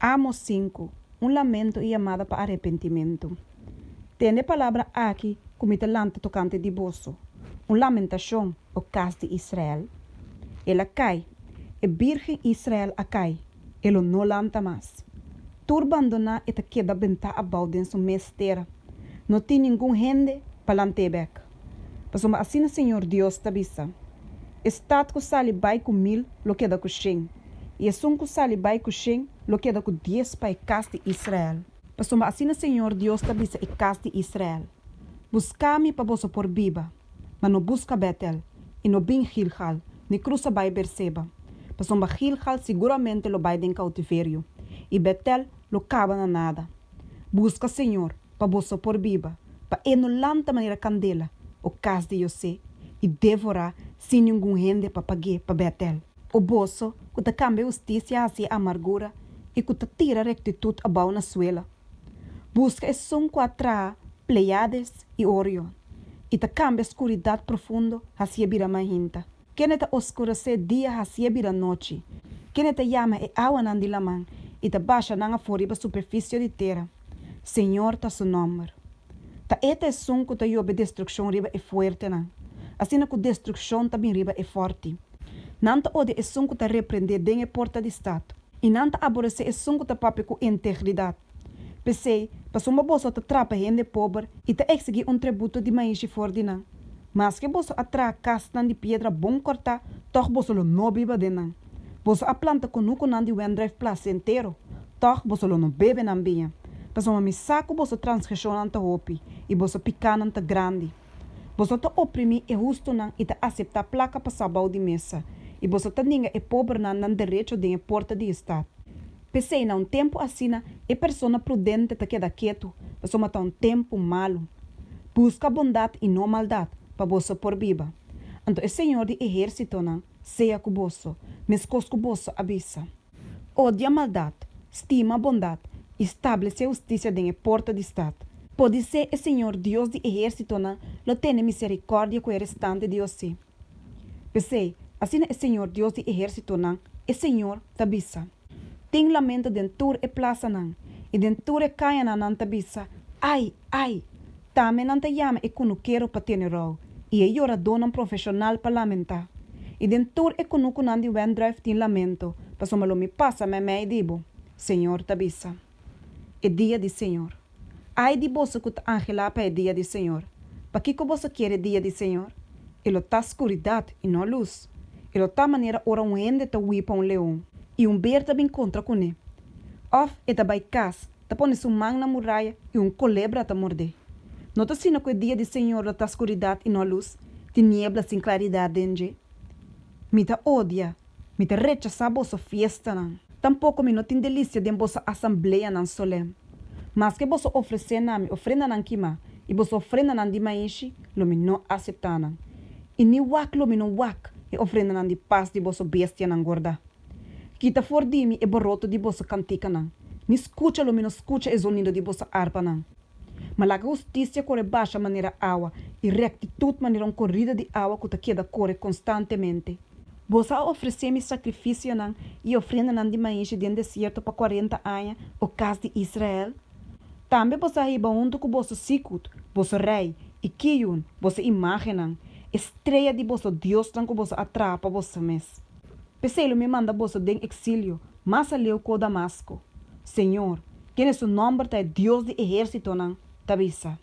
Amos 5, un lamento y llamada para arrepentimiento. Tiene palabra aqui como talante tocante de bozo, una lamentación o cas de Israel. Ela cai, e virgem Israel acai, elo no lanta mais. Turbandona e te queda benta abau den su mestera. No tem nenhum rende palantebek. Pasoma assim o Senhor Deus tabisa. Estado que sali bai com 1000 lo queda com 100. E é que sali bai com 100 lo queda com 10 para cas de Israel. Pasoma assim o Senhor Deus tabisa e cas de Israel. Busca-me para você por biba, mas não busca Betel, e não bem Gilgal, nem cruza bai Berseba. Pasoma Gilgal seguramente lo bai den cautiverio, e Betel lo cava na nada. Busca Senhor para você por biba, para ele não lanta maneira candela, o cas de José, e devorar sem nenhum rende para pagar para Betel. O bolso, que te cambia justiça hacia amargura, e que te tira rectitude abau na suela. Busca esse som que atrai Pleiades e Orion, e te cambia escuridade profunda hacia bira mahinta. Quem te oscurecer dia hacia bira noite. Quem te llama e awa nan dilaman, e te baixa na foriba superfície de terra. Senhor ta su nome. Ta eta som que te yobe destruição riba é forte nan. Assim que destruição também riba é forte. Nanta ode é som que te repreender den e porta de estado. E nanta aborrecer é som que te pape com integridade. Pensei, passou uma bolsa te trapa rende pobre e te exigir tributo de maíz fordinan. Mas que bolsa atra castan de pedra bom cortar, toch bolsa lo no biba denan. Bolsa a planta com nuco nan de wendrive place inteiro, toch bolsa lo no bebe nan binha. Passou uma saco bolsa transgressão anta hopi e bolsa pican anta grande. Bolsa te oprimi e justo nan e te aceitar placa para sabau de mesa. E bolsa te ninga e pobre nan direito de porta de estado. Pensei na tempo assim, e pessoa prudente te queda quieto, mas só um tempo malo. Busca bondade e não maldade, para você por viva. Então, o Senhor de exército não, seja com você, mas com você avisa. Odia maldade, estima bondade, estabelece justiça de porta de estado. Pode ser o Senhor Deus de exército não, lo tem misericórdia com o restante de você. Pensei, assim o Senhor Deus de exército não, o Senhor te avisa. Tem lamento dentro e plaça não, e dentro e caia na nanta bisa. Ai, também não te llama e quando quero para ter rol, e eu ora dona profissional para lamentar. E dentro e quando não de wendrive tem lamento, para só me passa me e dibo, Senhor te bisa. É dia de Senhor. Ai de você que te angela para é dia de Senhor. Para que você quer dia de Senhor? Ele tá escuridade e não luz. Ele tá maneira ora ende te wipa leão. E bear também contra com ele. Of e tabai cas, te põe sua mão na muralha e colebra te morder. Nota sino que o dia de Senhor da escuridade e não luz, tinieblas sem claridade dentro. Me te odia, me te rechaça a vossa fiesta não. Tampouco me não tem delícia de vossa assembleia não solene. Mas que vossa oferecer na me ofrenda não quima, e vossa ofrenda não de maíz, lo me não aceitar não. E ni wak lo me não wak, e ofrenda não de paz de vossa bestia não gorda. Kita for di mi e borroto di bossa cantica nan. Ni escucha lo menos escucha e sonido di bossa arpa nan. Ma la justicia corre baixa maneira água e rectitude maneira corrida de água que te queda corre constantemente. Bossa oferecer-me sacrifício nan e ofrenda nan de maíz de deserto para 40 anos o cas de Israel. Também bossa riba junto com bossa sikut, bossa rei e kiyun, bossa imagem nan. Estrela de bossa Deus nan que bossa atrapa bossa mes. Peselo me manda bolsa de exílio, mas aleu com Damasco. Senhor, quem é seu nome é Deus de exército, não? Tabisa.